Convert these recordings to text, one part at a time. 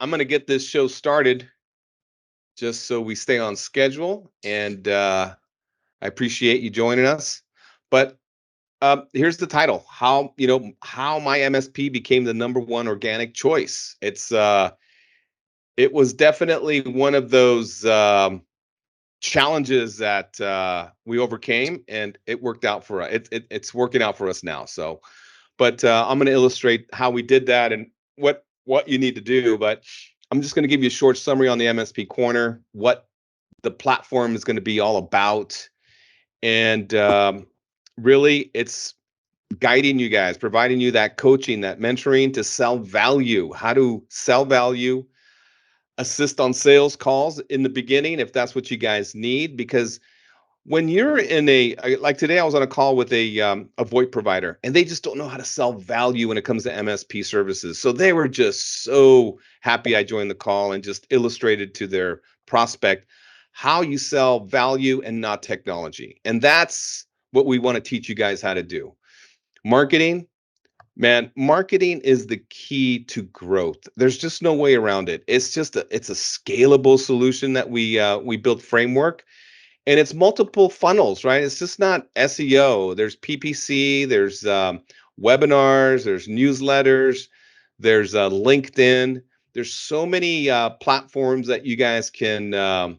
I'm going to get this show started just so we stay on schedule. And I appreciate you joining us. But here's the title: how my MSP became the number one organic choice. It was definitely one of those challenges that we overcame, and it worked out for us. It's working out for us now. So, but I'm going to illustrate how we did that and what you need to do. But I'm just going to give you a short summary on the MSP Corner, what the platform is going to be all about, and really, it's guiding you guys, providing you that coaching, that mentoring to sell value, how to sell value, assist on sales calls in the beginning if that's what you guys need. Because when you're in like today, I was on a call with a VoIP provider, and they just don't know how to sell value when it comes to MSP services. So they were just so happy I joined the call and just illustrated to their prospect how you sell value and not technology. And that's what we want to teach you guys how to do. Marketing, man, marketing is the key to growth. There's just no way around it. It's a scalable solution that we built framework, and it's multiple funnels, right? It's just not SEO. There's PPC, there's webinars, there's newsletters, there's LinkedIn. There's so many platforms that you guys can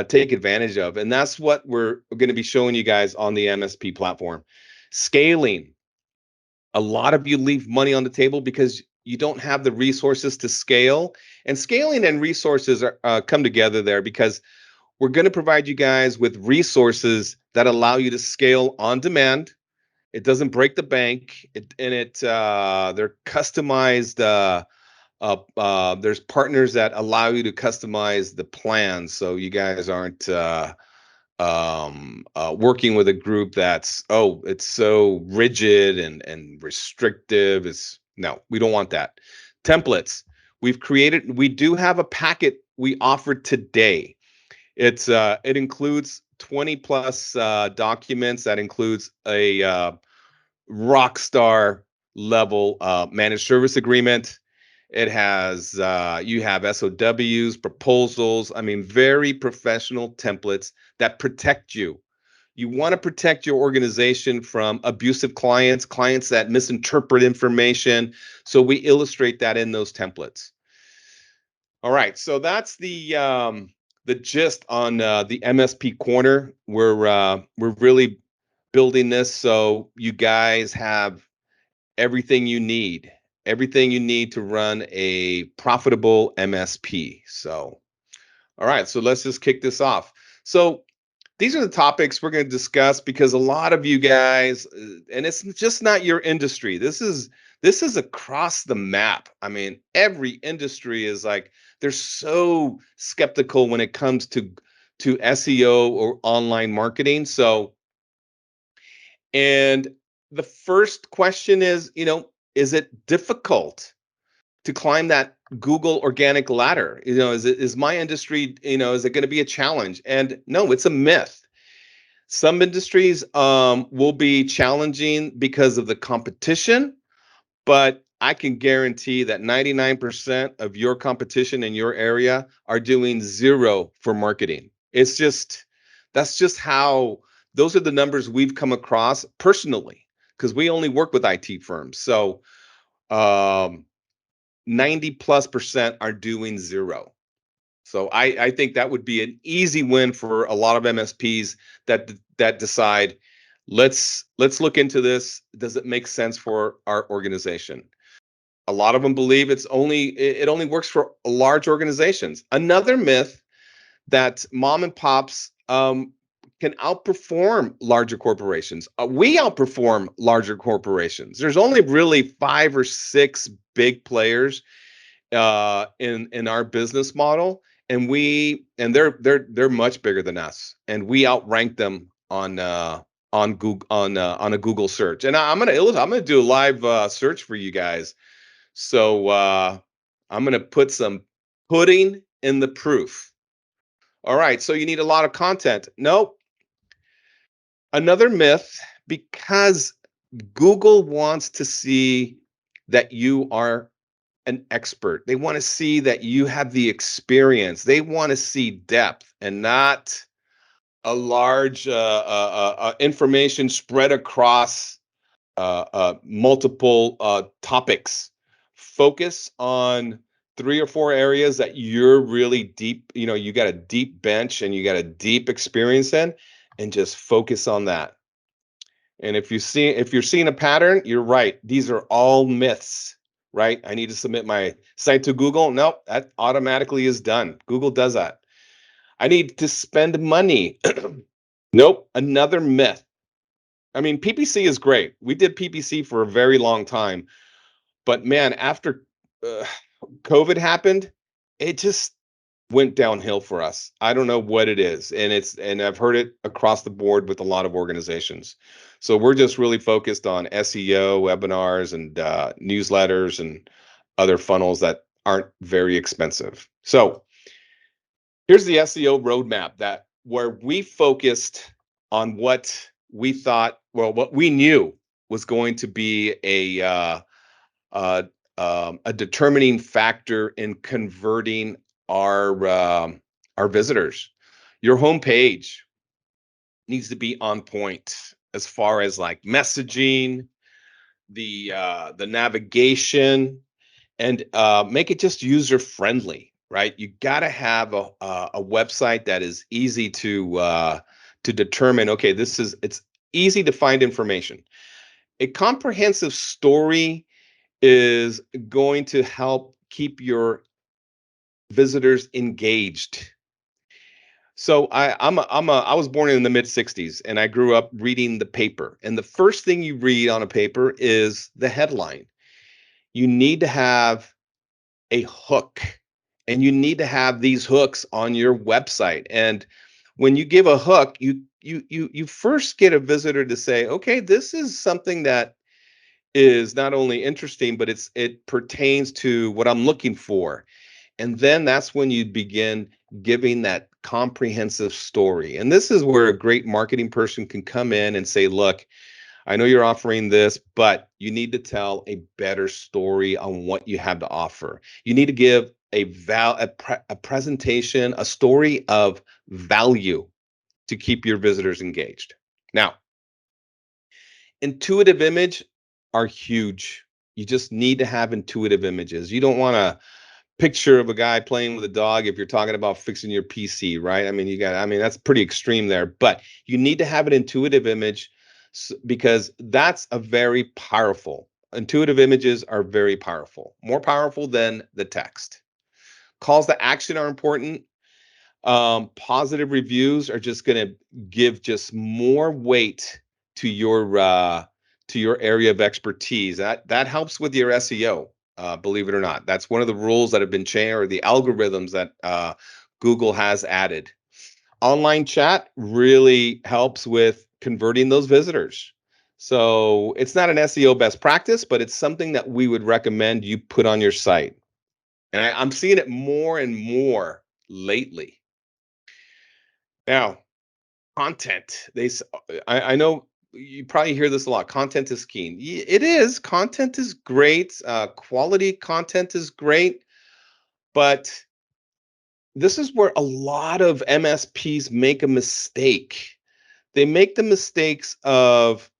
take advantage of, and that's what we're going to be showing you guys on the MSP platform. Scaling. A lot of you leave money on the table because you don't have the resources to scale, and scaling and resources are come together there because we're going to provide you guys with resources that allow you to scale on demand. It doesn't break the bank, they're customized. There's partners that allow you to customize the plan, so you guys aren't working with a group that's it's so rigid and restrictive. Is No, we don't want that. Templates. We do have a packet we offer today. It includes 20 plus documents. That includes a rock star level managed service agreement. It has you have SOWs, proposals. I mean, very professional templates that protect you. You want to protect your organization from abusive clients, clients that misinterpret information. So we illustrate that in those templates. All right, so that's the gist on the MSP Corner. We're really building this so you guys have everything you need to run a profitable MSP. So, all right, so let's just kick this off. So these are the topics we're going to discuss because a lot of you guys, and it's just not your industry. This is across the map. I mean, every industry is like they're so skeptical when it comes to SEO or online marketing. So, and the first question is it difficult to climb that Google organic ladder? Is my industry, is it going to be a challenge? And no, it's a myth. Some industries will be challenging because of the competition, but I can guarantee that 99% of your competition in your area are doing zero for marketing. That's just how, those are the numbers we've come across personally, because we only work with IT firms. So 90+% are doing zero. So I think that would be an easy win for a lot of MSPs that decide, let's look into this. Does it make sense for our organization? A lot of them believe it only works for large organizations. Another myth that mom and pops can outperform larger corporations. We outperform larger corporations. There's only really 5 or 6 big players in our business model, and they're much bigger than us, and we outrank them on Google on a Google search. And I'm gonna do a live search for you guys. So I'm gonna put some pudding in the proof. All right, so you need a lot of content. Nope. Another myth, because Google wants to see that you are an expert. They want to see that you have the experience. They want to see depth and not a large information spread across multiple topics. Focus on 3 or 4 areas that you're really deep, you got a deep bench and you got a deep experience in, and just focus on that. And if you're seeing a pattern, you're right. These are all myths, right? I need to submit my site to Google. Nope, that automatically is done. Google does that. I need to spend money. Nope, another myth. I mean, PPC is great. We did PPC for a very long time, but man, after uh, COVID happened, it just went downhill for us. I don't know what it is, and I've heard it across the board with a lot of organizations. So we're just really focused on SEO, webinars, and newsletters and other funnels that aren't very expensive. So here's the SEO roadmap that where we focused on what we thought, well, what we knew was going to be uh, a determining factor in converting our visitors. Your homepage needs to be on point as far as like messaging, the navigation, and make it just user friendly. Right, you got to have a website that is easy to determine. Okay, it's easy to find information. A comprehensive story is going to help keep your visitors engaged. So I was born in the mid 60s and I grew up reading the paper. And the first thing you read on a paper is the headline. You need to have a hook, and you need to have these hooks on your website. And when you give a hook, you first get a visitor to say, "Okay, this is something that is not only interesting, but it pertains to what I'm looking for." And then that's when you begin giving that comprehensive story. And this is where a great marketing person can come in and say, look, I know you're offering this, but you need to tell a better story on what you have to offer. You need to give a presentation, a story of value to keep your visitors engaged. Now, intuitive image are huge. You just need to have intuitive images. You don't want a picture of a guy playing with a dog if you're talking about fixing your PC, right? I mean, that's pretty extreme there, but you need to have an intuitive image because that's a very powerful. Intuitive images are very powerful, more powerful than the text. Calls to action are important. Positive reviews are just going to give just more weight to your area of expertise. That helps with your SEO. Believe it or not, that's one of the rules that have been changed, or the algorithms that Google has added. Online chat really helps with converting those visitors. So it's not an SEO best practice, but it's something that we would recommend you put on your site. And I'm seeing it more and more lately. Now, content. I know you probably hear this a lot. Content is key. It is. Content is great. Quality content is great, but this is where a lot of MSPs make a mistake. They make the mistakes of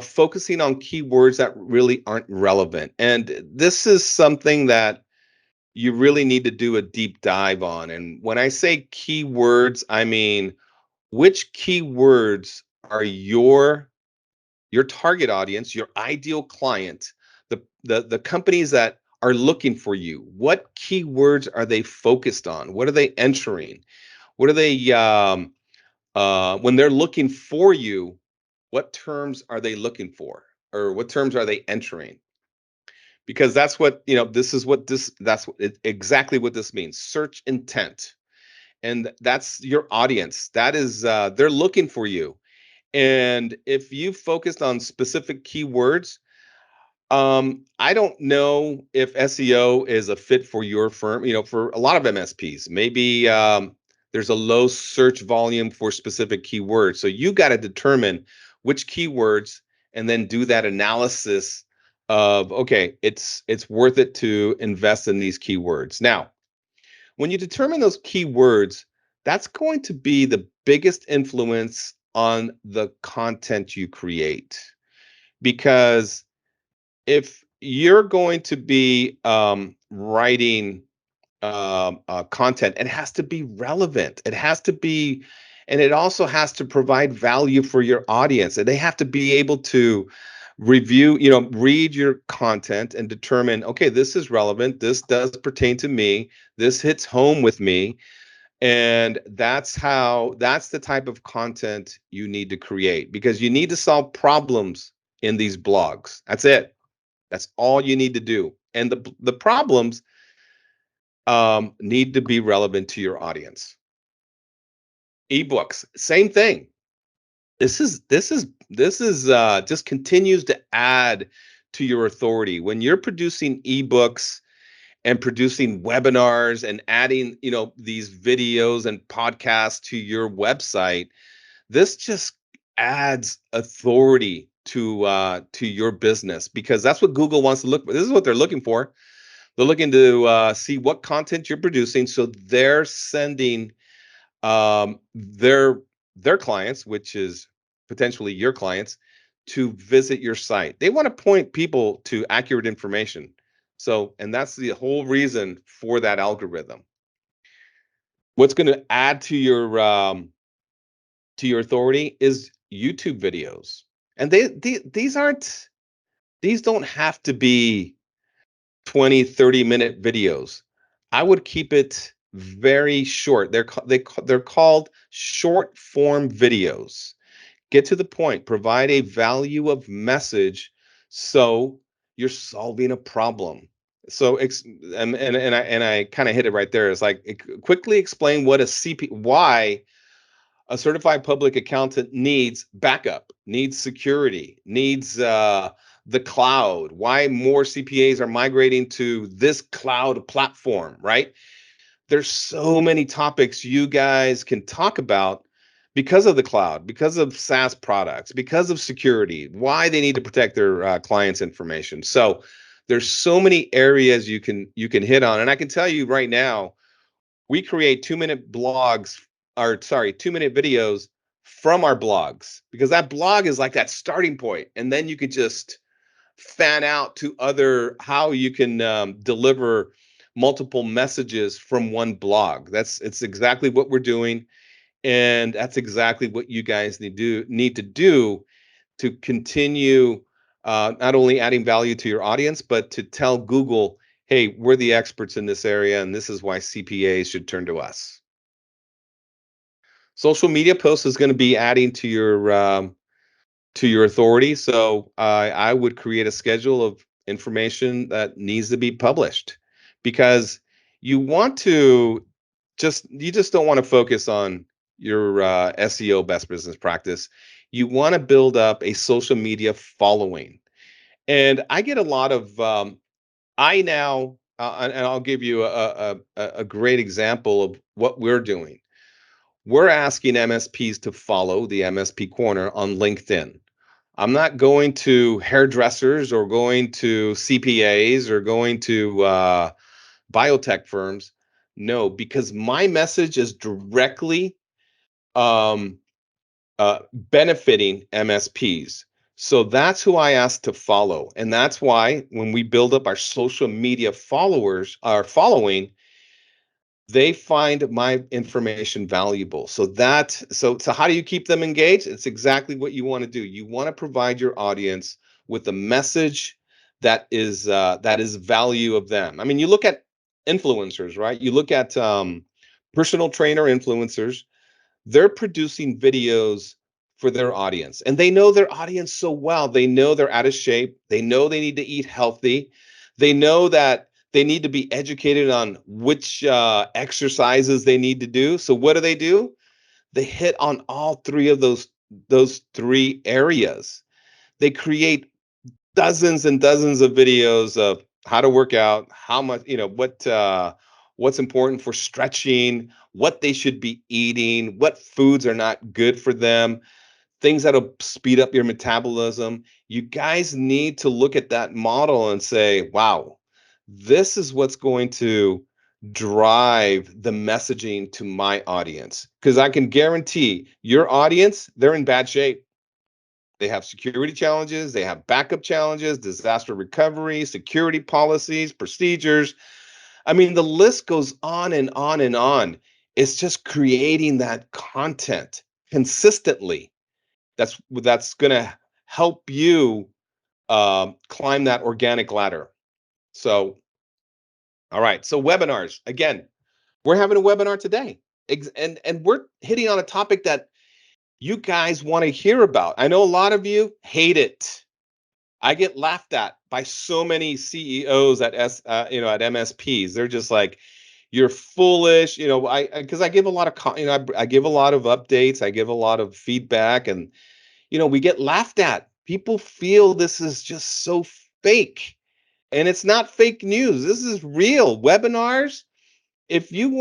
focusing on keywords that really aren't relevant, and this is something that you really need to do a deep dive on. And when I say keywords, I mean which keywords are your target audience, your ideal client, the companies that are looking for you. What keywords are they focused on? What are they entering? What are they when they're looking for you? What terms are they looking for, or what terms are they entering? Because that's what This is what this that's exactly what this means. Search intent, and that's your audience. That is they're looking for you. And if you focused on specific keywords, I don't know if SEO is a fit for your firm. For a lot of MSPs, maybe there's a low search volume for specific keywords. So you got to determine which keywords and then do that analysis of, okay, it's worth it to invest in these keywords. Now, when you determine those keywords, that's going to be the biggest influence on the content you create. Because if you're going to be writing content, it has to be relevant. It has to be, and it also has to provide value for your audience. And they have to be able to review, read your content and determine, okay, this is relevant. This does pertain to me. This hits home with me. And that's the type of content you need to create, because you need to solve problems in these blogs. That's it. That's all you need to do. And the problems need to be relevant to your audience. Ebooks, same thing. This is just continues to add to your authority. When you're producing ebooks and producing webinars and adding, these videos and podcasts to your website, this just adds authority to your business, because that's what Google wants to look for. This is what they're looking for. They're looking to see what content you're producing, so they're sending their clients, which is potentially your clients, to visit your site. They want to point people to accurate information. So, and that's the whole reason for that algorithm. What's going to add to your authority is YouTube videos, and these don't have to be 20-30 minute videos. I would keep it very short. They're called short form videos. Get to the point, provide a value of message, so you're solving a problem. So and I kind of hit it right there. It's like, quickly explain what a CP why a certified public accountant needs backup, needs security, needs the cloud, why more CPAs are migrating to this cloud platform, right? There's so many topics you guys can talk about because of the cloud, because of SaaS products, because of security, why they need to protect their clients' information. So there's so many areas you can hit on, and I can tell you right now, we create 2-minute blogs, or sorry, 2-minute videos from our blogs, because that blog is like that starting point, and then you could just fan out to other, how you can deliver multiple messages from one blog. It's exactly what we're doing, and that's exactly what you guys need to do to continue not only adding value to your audience, but to tell Google, hey, we're the experts in this area, and this is why CPAs should turn to us. Social media posts is going to be adding to your authority. So I would create a schedule of information that needs to be published, because you want to you just don't want to focus on your SEO best business practice. You want to build up a social media following. And I get a lot of I now and I'll give you a great example of what we're doing. We're asking MSPs to follow the MSP Corner on LinkedIn. I'm not going to hairdressers or going to CPAs or going to biotech firms. No, because my message is directly um, benefiting MSPs. So that's who I asked to follow. And that's why when we build up our social media followers, our following, they find my information valuable. So how do you keep them engaged? It's exactly what you want to do. You want to provide your audience with a message that is value of them. I mean, you look at influencers, right? You look at personal trainer influencers. They're producing videos for their audience, and they know their audience so well. They know they're out of shape. They know they need to eat healthy. They know that they need to be educated on which exercises they need to do. So what do? They hit on all three of those three areas. They create dozens and dozens of videos of how to work out, how much, what's important for stretching, what they should be eating, what foods are not good for them. things that'll speed up your metabolism. You guys need to look at that model and say, wow, this is what's going to drive the messaging to my audience. Because I can guarantee your audience, they're in bad shape. They have security challenges, they have backup challenges, disaster recovery, security policies, procedures. I mean, the list goes on and on and on. It's just creating that content consistently that's going to help you climb that organic ladder. So, all right. So webinars again, we're having a webinar today, and we're hitting on a topic that you guys want to hear about. I know a lot of you hate it. I get laughed at by so many CEOs at at MSPs. They're just like, "You're foolish." Because I give a lot of I give a lot of updates. I give a lot of feedback, and we get laughed at. People feel this is just so fake. And it's not fake news. This is real. Webinars, if you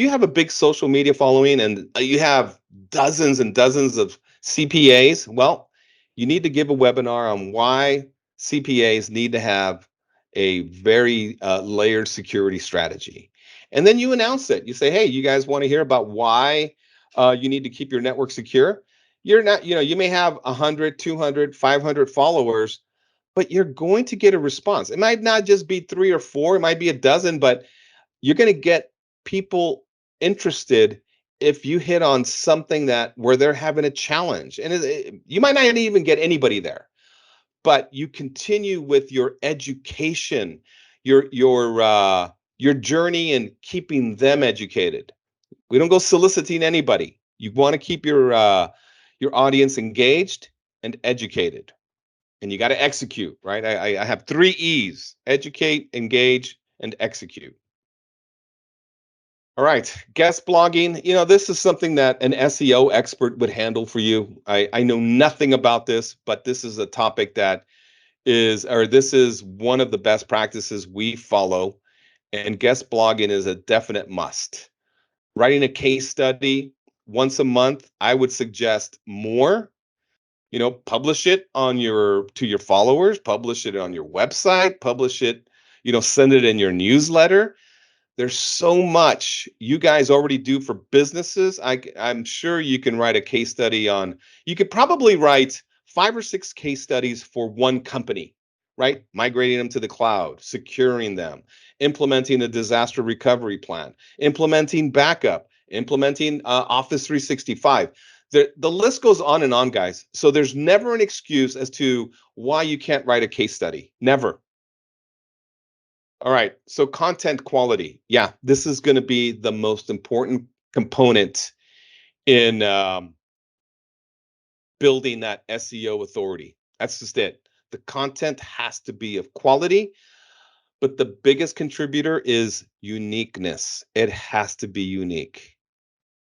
have a big social media following and you have dozens and dozens of CPAs, well, you need to give a webinar on why CPAs need to have a very layered security strategy. And then you announce it. You say, hey, you guys want to hear about why you need to keep your network secure? You're not, you may have 100, 200, 500 followers, but you're going to get a response. It might not just be three or four, it might be a dozen, but you're going to get people interested if you hit on something that where they're having a challenge. And you might not even get anybody there, but you continue with your education, your journey in keeping them educated. We don't go soliciting anybody. You want to keep your audience engaged and educated, and you got to execute, right? I have 3 E's: educate, engage, and execute. All right, guest blogging. This is something that an SEO expert would handle for you. I know nothing about this, but this is a topic this is one of the best practices we follow, and guest blogging is a definite must. Writing a case study once a month, I would suggest more. Publish it to your followers, publish it on your website, publish it, send it in your newsletter. There's so much you guys already do for businesses. I'm sure you can write a case study on, you could probably write 5 or 6 case studies for one company, right? Migrating them to the cloud, securing them, implementing a disaster recovery plan, implementing backup, implementing Office 365. The list goes on and on, guys. So there's never an excuse as to why you can't write a case study. Never. All right. So content quality. Yeah, this is going to be the most important component in building that SEO authority. That's just it. The content has to be of quality, but the biggest contributor is uniqueness. It has to be unique.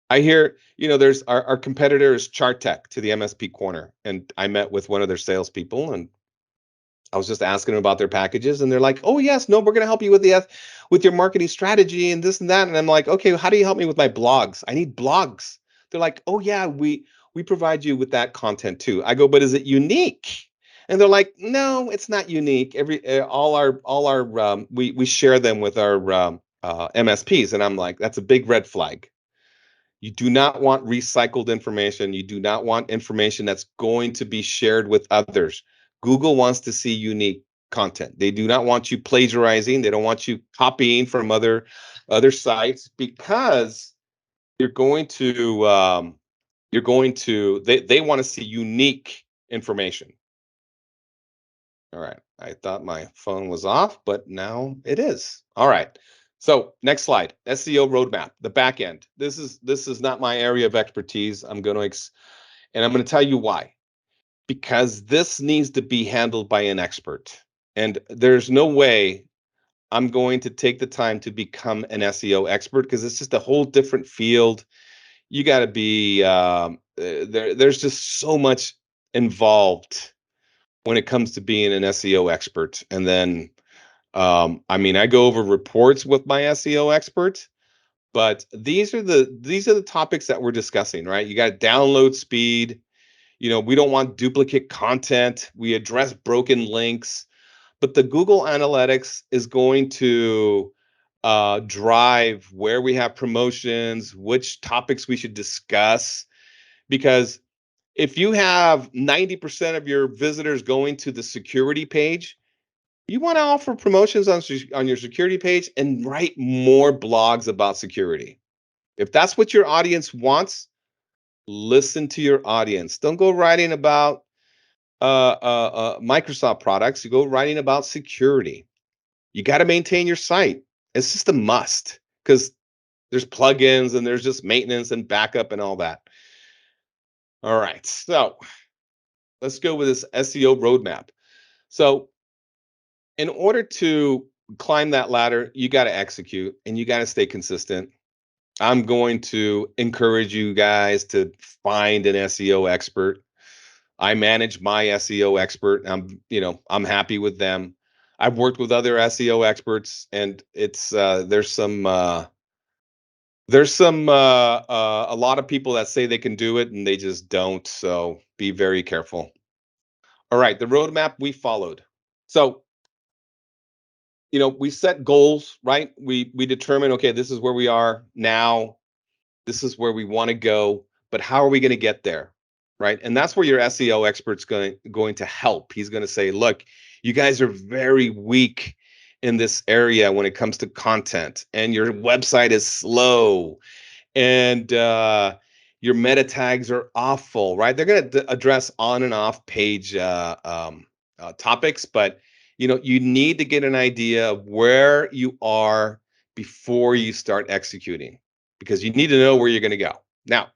I hear, there's our competitor is Chartech to the MSP corner. And I met with one of their salespeople, and I was just asking them about their packages, and they're like, "Oh yes, no, we're going to help you with your marketing strategy and this and that." And I'm like, "Okay, how do you help me with my blogs? I need blogs." They're like, "Oh yeah, we provide you with that content too." I go, "But is it unique?" And they're like, "No, it's not unique. All our we share them with our MSPs." And I'm like, "That's a big red flag. You do not want recycled information. You do not want information that's going to be shared with others. Google wants to see unique content. They do not want you plagiarizing. They don't want you copying from other sites, because you're going to they want to see unique information. All right. I thought my phone was off, but now it is. All right. So next slide, SEO roadmap, the back end. This is not my area of expertise. And I'm going to tell you why. Because this needs to be handled by an expert. And there's no way I'm going to take the time to become an SEO expert, because it's just a whole different field. You got to be there's just so much involved when it comes to being an SEO expert. And then, I mean, I go over reports with my SEO experts, but these are the topics that we're discussing, right? You got download speed, We don't want duplicate content. We address broken links, but the Google Analytics is going to drive where we have promotions, which topics we should discuss. Because if you have 90% of your visitors going to the security page, you want to offer promotions on your security page and write more blogs about security. If that's what your audience wants, listen to your audience. Don't go writing about Microsoft products. You go writing about security. You got to maintain your site. It's just a must because there's plugins and there's just maintenance and backup and all that. All right. So let's go with this SEO roadmap. So, in order to climb that ladder, you got to execute and you got to stay consistent. I'm going to encourage you guys to find an SEO expert. I manage my SEO expert. I'm happy with them. I've worked with other SEO experts, and it's there's a lot of people that say they can do it and they just don't. So be very careful. All right, the roadmap we followed. So we set goals, right? We determine, okay, this is where we are now. This is where we want to go, but how are we going to get there? Right? And that's where your SEO expert's going to help. He's going to say, look, you guys are very weak in this area when it comes to content, and your website is slow, and your meta tags are awful, right? They're going to address on and off page topics, but you need to get an idea of where you are before you start executing, because you need to know where you're going to go. Now,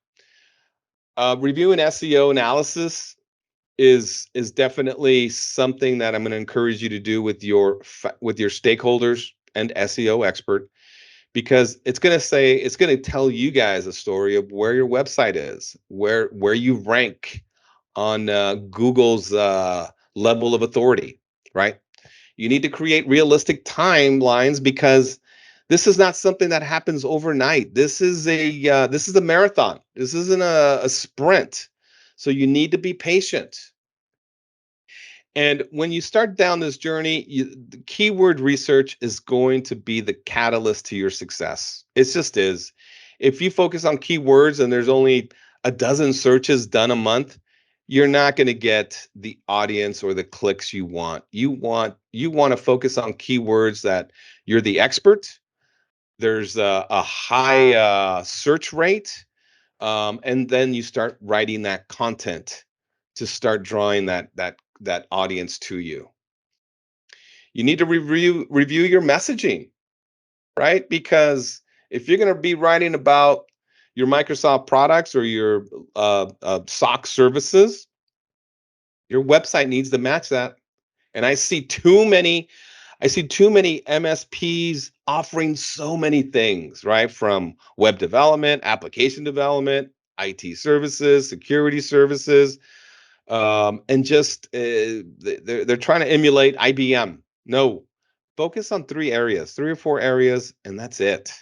reviewing SEO analysis is definitely something that I'm going to encourage you to do with your stakeholders and SEO expert, because it's going to tell you guys a story of where your website is, where you rank on Google's level of authority, right? You need to create realistic timelines, because this is not something that happens overnight. This is a marathon. This isn't a sprint. So you need to be patient. And when you start down this journey, the keyword research is going to be the catalyst to your success. It just is. If you focus on keywords and there's only a dozen searches done a month, you're not going to get the audience or the clicks you want. You want to focus on keywords that you're the expert. There's a high search rate, and then you start writing that content to start drawing that audience to you. You need to review your messaging, right? Because if you're going to be writing about your Microsoft products or your SOC services, your website needs to match that. And I see too many MSPs offering so many things, right? From web development, application development, IT services, security services, and just they're trying to emulate IBM. No, focus on three or four areas, and that's it.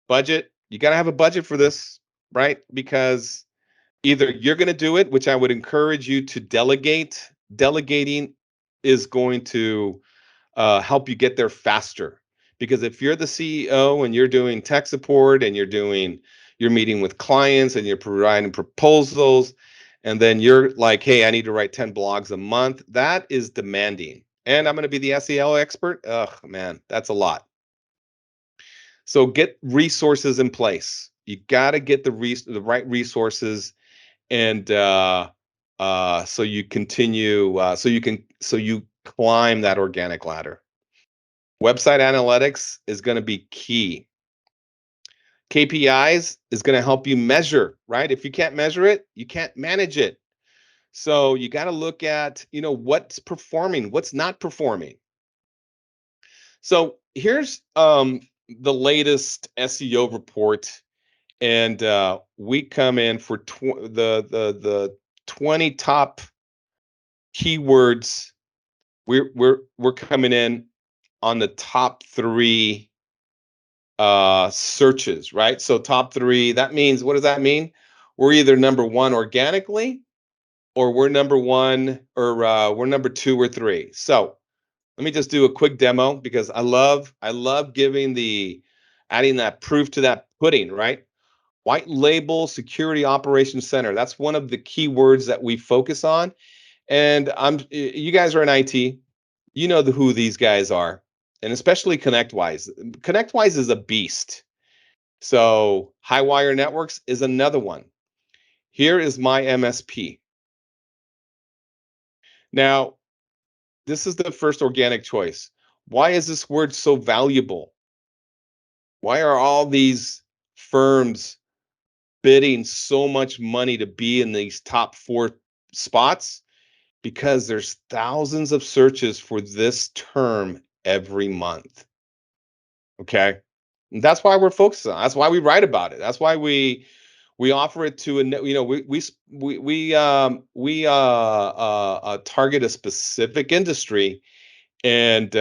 Budget. You got to have a budget for this, right? Because either you're going to do it, which I would encourage you to delegate. Delegating is going to help you get there faster. Because if you're the CEO and you're doing tech support and you're meeting with clients and you're providing proposals, and then you're like, hey, I need to write 10 blogs a month, that is demanding. And I'm going to be the SEO expert. Ugh, man, that's a lot. So get resources in place. You got to get the right resources, and so you continue, so you climb that organic ladder. Website analytics is going to be key. KPIs is going to help you measure, right? If you can't measure it, you can't manage it. So you got to look at, what's performing, what's not performing. So here's the latest SEO report, and we come in for the 20 top keywords. We're coming in on the top 3 searches, right? So top 3, that means, what does that mean? we're either number one organically, or we're number one, or we're number two or three. So let me just do a quick demo because I love giving the adding that proof to that pudding, right? White label security operations center. That's one of the key words that we focus on. And you guys are in IT, you know who these guys are, and especially ConnectWise. ConnectWise is a beast. So Highwire Networks is another one. Here is my MSP. Now, this is the first organic choice. Why is this word so valuable? Why are all these firms bidding so much money to be in these top four spots? Because there's thousands of searches for this term every month. Okay. And that's why we're focused on. That's why we write about it. That's why we offer it to we target a specific industry, and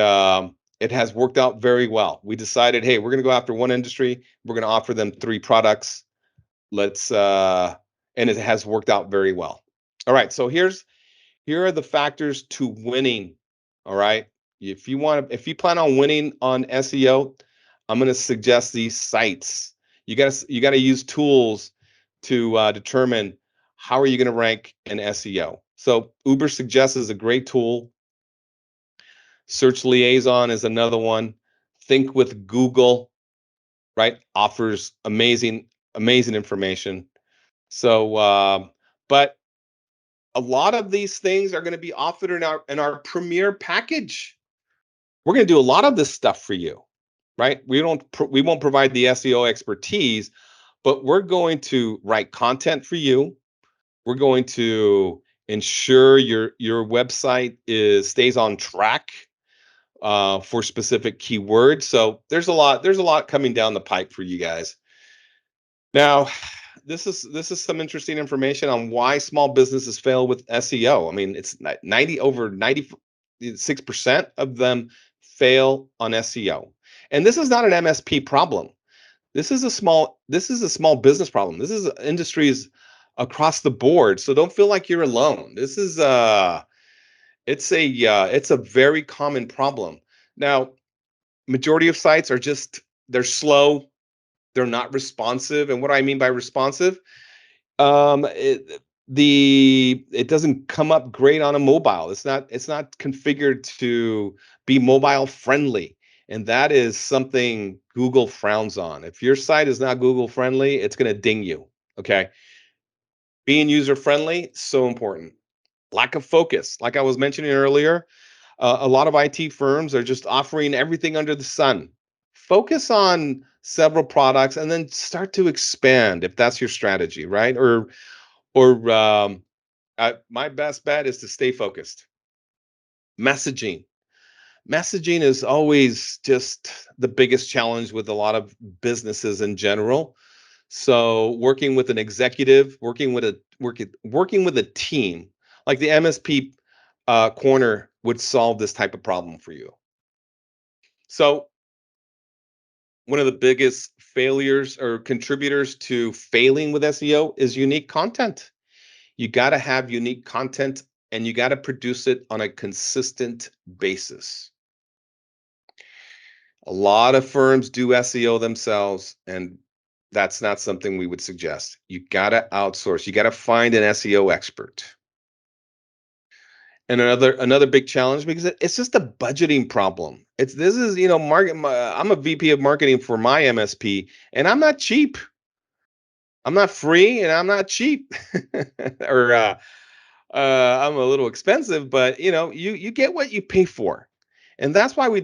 it has worked out very well. We decided, hey, we're going to go after one industry. We're going to offer them three products. Let's and it has worked out very well. All right, so here are the factors to winning. All right. If you plan on winning on SEO, I'm going to suggest these sites. You got to use tools to determine how are you going to rank in SEO. So Uber Suggest is a great tool. Search Liaison is another one. Think with Google, right? Offers amazing information. So, but a lot of these things are going to be offered in our premier package. We're going to do a lot of this stuff for you, right? We won't provide the SEO expertise, but we're going to write content for you. We're going to ensure your website stays on track for specific keywords. So there's a lot coming down the pipe for you guys. Now, this is some interesting information on why small businesses fail with SEO. I mean, it's 96% of them fail on SEO. And this is not an MSP problem. This is a small business problem. This is industries across the board. So don't feel like you're alone. It's a very common problem. Now, majority of sites are just they're slow, they're not responsive. And what I mean by responsive, it doesn't come up great on a mobile. It's not configured to be mobile friendly, and that is something Google frowns on. If your site is not Google friendly, it's going to ding you. Okay, being user friendly, so important. Lack of focus, like I was mentioning earlier, a lot of IT firms are just offering everything under the sun. Focus on several products and then start to expand if that's your strategy, right? Or my best bet is to stay focused. Messaging. Messaging is always just the biggest challenge with a lot of businesses in general. So working with an executive, working with a team, like the MSP corner would solve this type of problem for you. So one of the biggest failures or contributors to failing with SEO is unique content. You got to have unique content and you got to produce it on a consistent basis. A lot of firms do SEO themselves, and that's not something we would suggest. You got to outsource. You got to find an SEO expert. And another big challenge because it's just a budgeting problem. It's this is market. I'm a VP of marketing for my MSP, and I'm not cheap. I'm not free, and I'm not cheap. or I'm a little expensive, but you get what you pay for, and that's why we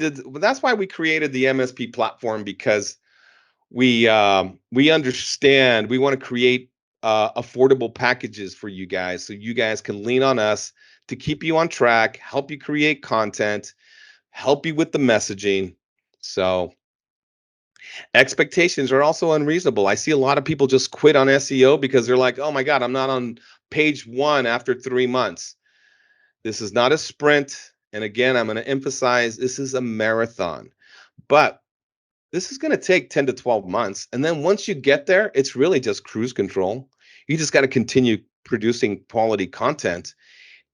created the MSP platform, because we understand we want to create affordable packages for you guys, so you guys can lean on us to keep you on track, help you create content, help you with the messaging. So expectations are also unreasonable. I see a lot of people just quit on SEO because they're like, oh my God, I'm not on page one after 3 months. This is not a sprint. And again, I'm going to emphasize this is a marathon. But this is going to take 10 to 12 months. And then once you get there, it's really just cruise control. You just got to continue producing quality content.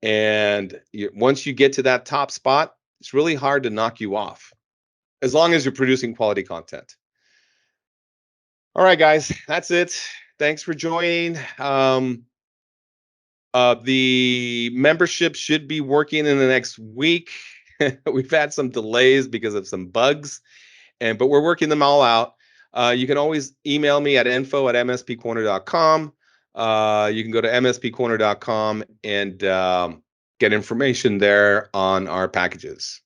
And once you get to that top spot, it's really hard to knock you off as long as you're producing quality content. All right, guys, that's it. Thanks for joining. The membership should be working in the next week. We've had some delays because of some bugs, but we're working them all out. You can always email me at info@mspcorner.com. You can go to mspcorner.com and get information there on our packages.